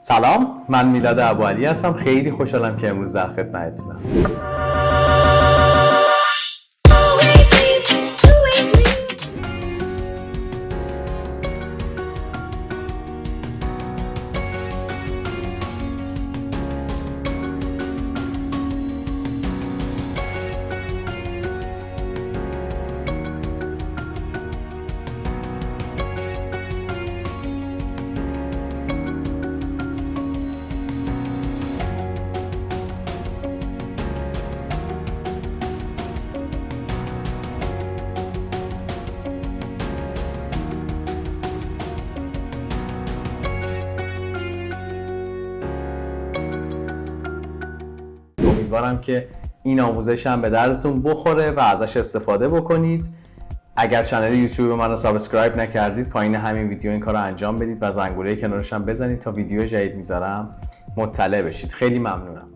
سلام، من میلاد ابوعلی هستم. خیلی خوشحالم که امروز در خدمتتونم. امیدوارم که این آموزش هم به دردتون بخوره و ازش استفاده بکنید. اگر کانال یوتیوب من رو سابسکرایب نکردید، پایین همین ویدیو این کار رو انجام بدید و زنگوله کنارش هم بزنید تا ویدیو جدید میذارم مطلع بشید. خیلی ممنونم.